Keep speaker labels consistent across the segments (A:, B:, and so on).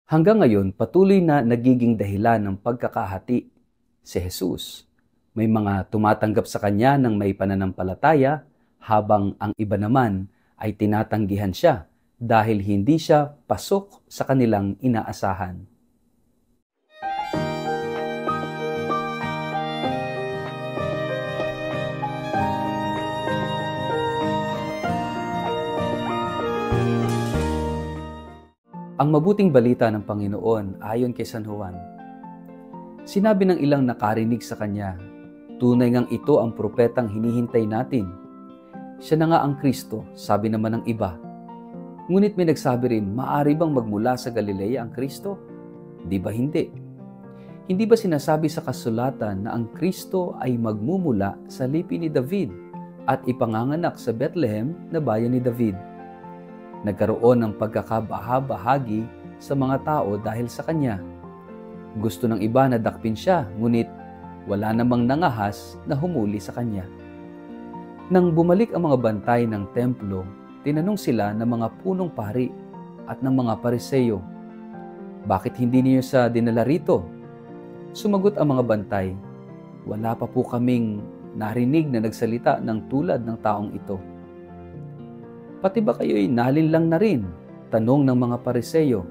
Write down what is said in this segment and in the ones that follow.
A: Hanggang ngayon, patuloy na nagiging dahilan ng pagkakahati si Jesus. May mga tumatanggap sa kanya ng may pananampalataya, habang ang iba naman ay tinatanggihan siya dahil hindi siya pasok sa kanilang inaasahan. Ang mabuting balita ng Panginoon ayon kay San Juan. Sinabi ng ilang nakarinig sa kanya, tunay ngang ito ang propetang hinihintay natin. Siya na nga ang Kristo, sabi naman ng iba. Ngunit may nagsabi rin, maaari bang magmula sa Galilea ang Kristo? Di ba hindi? Hindi ba sinasabi sa kasulatan na ang Kristo ay magmumula sa lipi ni David at ipanganganak sa Bethlehem na bayan ni David? Nagkaroon ng pagkakabaha-bahagi sa mga tao dahil sa kanya. Gusto ng iba na dakpin siya, ngunit wala namang nangahas na humuli sa kanya. Nang bumalik ang mga bantay ng templo, tinanong sila ng mga punong pari at ng mga pariseyo, bakit hindi niyo sa dinala rito? Sumagot ang mga bantay, wala pa po kaming narinig na nagsalita ng tulad ng taong ito. Pati ba kayo'y nalinlang na rin? Tanong ng mga pariseyo.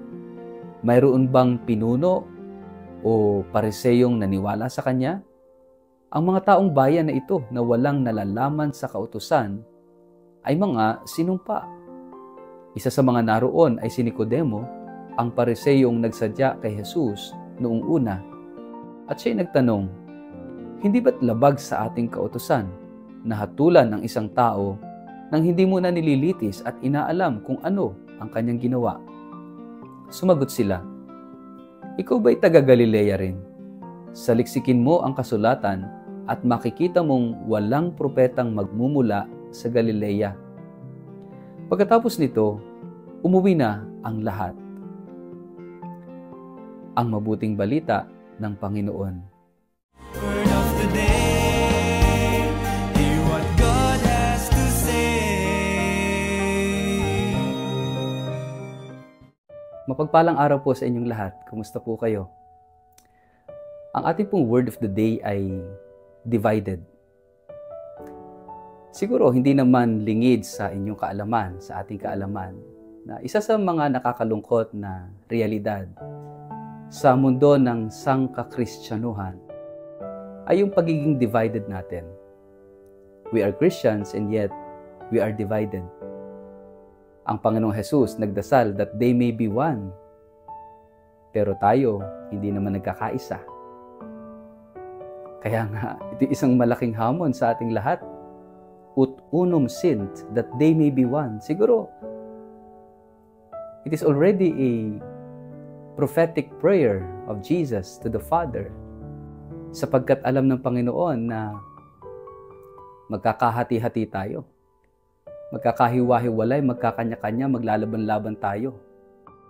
A: Mayroon bang pinuno o pariseyong naniwala sa kanya? Ang mga taong bayan na ito na walang nalalaman sa kautusan ay mga sinumpa. Isa sa mga naroon ay si Nicodemo, ang pariseyong nagsadya kay Jesus noong una. At siya'y nagtanong, hindi ba't labag sa ating kautusan na hatulan ng isang tao nang hindi muna nililitis at inaalam kung ano ang kanyang ginawa? Sumagot sila, ikaw ba'y taga Galilea rin? Saliksikin mo ang kasulatan at makikita mong walang propetang magmumula sa Galilea. Pagkatapos nito, umuwi na ang lahat. Ang mabuting balita ng Panginoon.
B: Word of the day, hear what God has to say.
A: Mapagpalang araw po sa inyong lahat. Kumusta po kayo? Ang ating pong word of the day ay divided. Siguro hindi naman lingid sa inyong kaalaman, sa ating kaalaman, na isa sa mga nakakalungkot na realidad sa mundo ng sangkakristyanuhan ay yung pagiging divided natin. We are Christians and yet we are divided. Ang Panginoong Jesus nagdasal that they may be one. Pero tayo, hindi naman nagkakaisa. Kaya nga, ito isang malaking hamon sa ating lahat. Ut unum sint, that they may be one. Siguro, it is already a prophetic prayer of Jesus to the Father, sapagkat alam ng Panginoon na magkakahati-hati tayo. Magkakahiwa-hiwalay, magkakanya-kanya, maglalaban-laban tayo.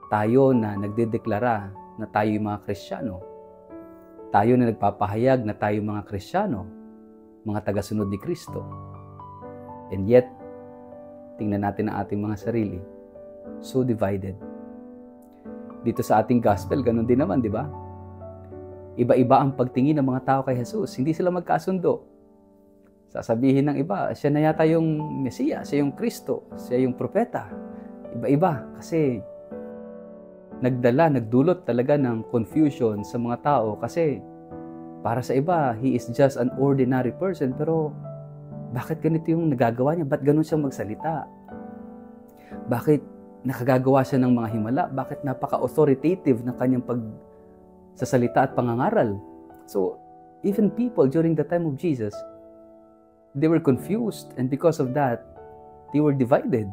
A: Tayo na nagdedeklara na tayo yung mga Kristiyano. Tayo na nagpapahayag na tayo mga Kristiyano, mga tagasunod ni Kristo. And yet, tingnan natin ang ating mga sarili. So divided. Dito sa ating gospel, ganun din naman, di ba? Iba-iba ang pagtingin ng mga tao kay Jesus. Hindi sila magkasundo. Sasabihin ng iba, siya na yata yung Mesiya, siya yung Kristo, siya yung propeta. Iba-iba kasi nagdulot talaga ng confusion sa mga tao kasi para sa iba, he is just an ordinary person. Pero bakit ganito yung nagagawa niya? Ba't ganun siya magsalita? Bakit nakagagawa siya ng mga himala? Bakit napaka-authoritative ng kanyang pagsasalita at pangangaral? So, even people during the time of Jesus, they were confused, and because of that, they were divided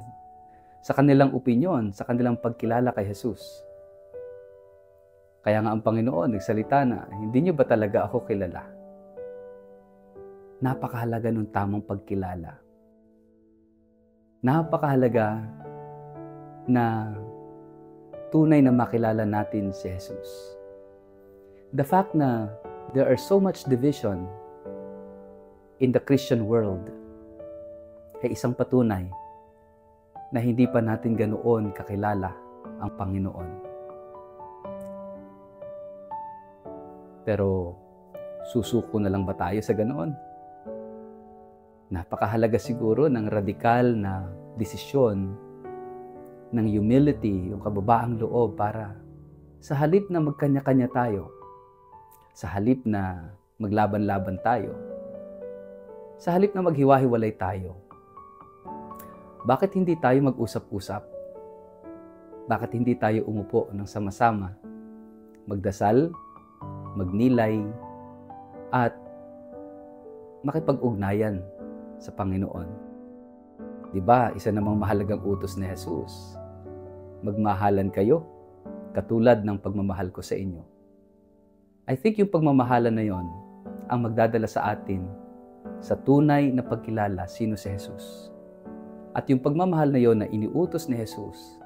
A: sa kanilang opinyon, sa kanilang pagkilala kay Jesus. Kaya nga ang Panginoon nagsalita na, hindi niyo ba talaga ako kilala? Napakahalaga ng tamang pagkilala. Napakahalaga na tunay na makilala natin si Jesus. The fact na there are so much division in the Christian world ay isang patunay na hindi pa natin ganoon kakilala ang Panginoon. Pero susuko na lang ba tayo sa ganoon? Napakahalaga siguro ng radikal na desisyon, ng humility, yung kababaang loob para sa halip na magkanya-kanya tayo, sa halip na maglaban-laban tayo, sa halip na maghiwa-hiwalay tayo, bakit hindi tayo mag-usap-usap? Bakit hindi tayo umupo ng sama-sama, magdasal, magnilay, at makipag-ugnayan sa Panginoon? Diba, isa namang mahalagang utos ni Jesus, magmahalan kayo katulad ng pagmamahal ko sa inyo. I think yung pagmamahalan na yon ang magdadala sa atin sa tunay na pagkilala sino si Jesus. At yung pagmamahal na yon na iniutos ni Jesus,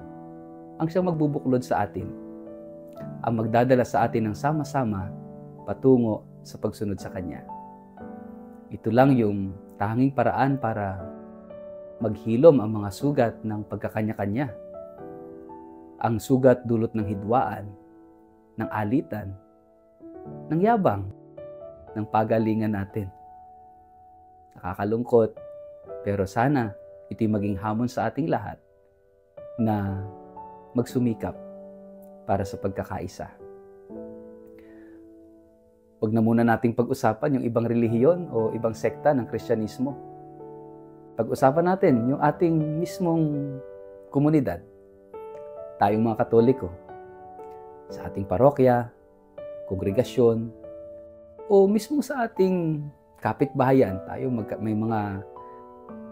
A: ang siyang magbubuklod sa atin, ang magdadala sa atin ng sama-sama patungo sa pagsunod sa Kanya. Ito lang yung tanging paraan para maghilom ang mga sugat ng pagkakanya-kanya. Ang sugat dulot ng hidwaan, ng alitan, ng yabang, ng pagalingan natin. Nakakalungkot, pero sana ito'y maging hamon sa ating lahat na magsumikap para sa pagkakaisa. Huwag na muna nating pag-usapan yung ibang relihiyon o ibang sekta ng Kristyanismo. Pag-usapan natin yung ating mismong komunidad. Tayong mga Katoliko, sa ating parokya, kongregasyon, o mismo sa ating kapitbahayan. May mga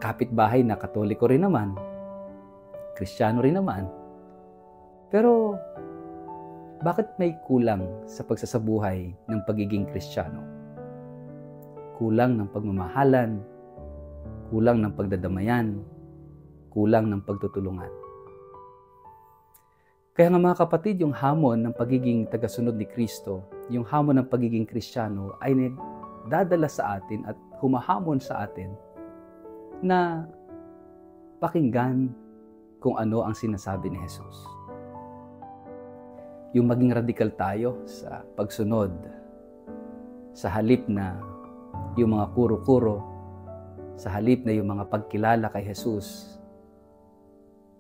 A: kapitbahay na Katoliko rin naman, Kristiyano rin naman. Pero bakit may kulang sa pagsasabuhay ng pagiging Kristiyano? Kulang ng pagmamahalan, kulang ng pagdadamayan, kulang ng pagtutulungan. Kaya nga mga kapatid, yung hamon ng pagiging tagasunod ni Kristo, yung hamon ng pagiging Kristiyano ay dadala sa atin at humahamon sa atin na pakinggan kung ano ang sinasabi ni Jesus. Yung maging radikal tayo sa pagsunod, sa halip na yung mga kuro-kuro, sa halip na yung mga pagkilala kay Jesus,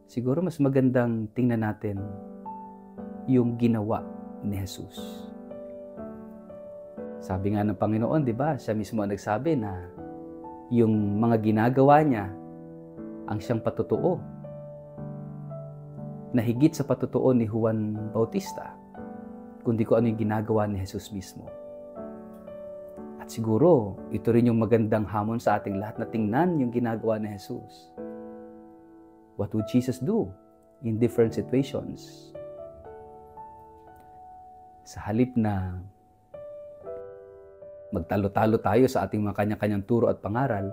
A: siguro mas magandang tingnan natin yung ginawa ni Jesus. Sabi nga ng Panginoon, di ba? Siya mismo ang nagsabi na yung mga ginagawa niya ang siyang patutuo, na higit sa patutuo ni Juan Bautista, kundi kung ano yung ginagawa ni Jesus mismo. At siguro, ito rin yung magandang hamon sa ating lahat na tingnan yung ginagawa ni Jesus. What would Jesus do in different situations? Sa halip na magtalo-talo tayo sa ating mga kanya-kanyang turo at pangaral,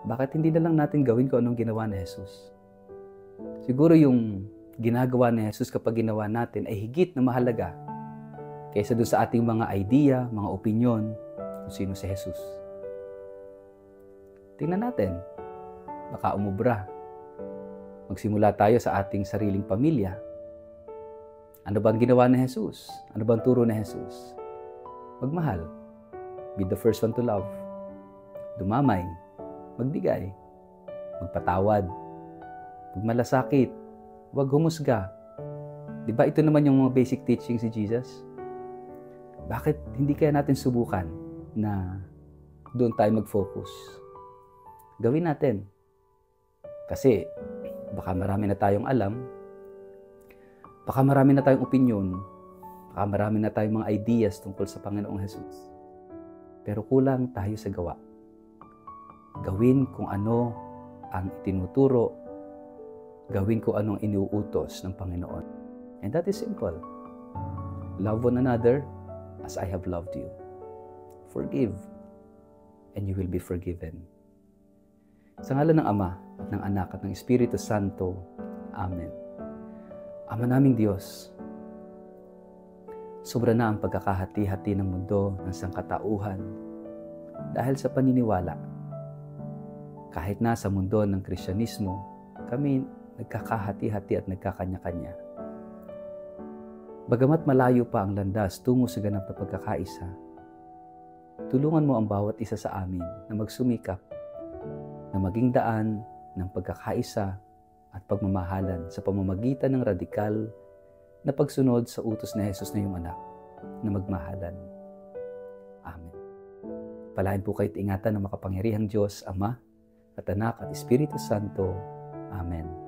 A: bakit hindi na lang natin gawin kung anong ginawa ni Jesus? Siguro yung ginagawa ni Jesus kapag ginawa natin ay higit na mahalaga kaysa doon sa ating mga idea, mga opinyon kung sino si Jesus. Tingnan natin, baka umubra. Magsimula tayo sa ating sariling pamilya. Ano ba ang ginawa ni Jesus? Ano ba ang turo ni Jesus? Magmahal. Be the first one to love. Dumamay. Magbigay. Magpatawad. Magmalasakit. Huwag humusga. Diba ito naman yung mga basic teachings ni Jesus? Bakit hindi kaya natin subukan na doon tayo mag-focus? Gawin natin. Kasi baka marami na tayong alam, baka marami na tayong opinyon, baka marami na tayong mga ideas tungkol sa Panginoong Jesus. Pero kulang tayo sa gawa. Gawin kung ano ang itinuturo, gawin ko anong iniuutos ng Panginoon. And that is simple. Love one another as I have loved you. Forgive, and you will be forgiven. Sa ngalan ng Ama, at ng Anak, at ng Espiritu Santo. Amen. Ama naming Diyos, sobra na ang pagkakahati-hati ng mundo ng sangkatauhan dahil sa paniniwala. Kahit nasa mundo ng Kristyanismo, kami nagkakahati-hati at nagkakanya-kanya. Bagamat malayo pa ang landas tungo sa ganap na pagkakaisa, tulungan mo ang bawat isa sa amin na magsumikap, na maging daan ng pagkakaisa at pagmamahalan sa pamamagitan ng radikal na pagsunod sa utos ni Jesus na iyong anak na magmahalan. Amen. Palain po kayo't ingatan ng makapangyarihang Diyos, Ama at Anak at Espiritu Santo. Amen.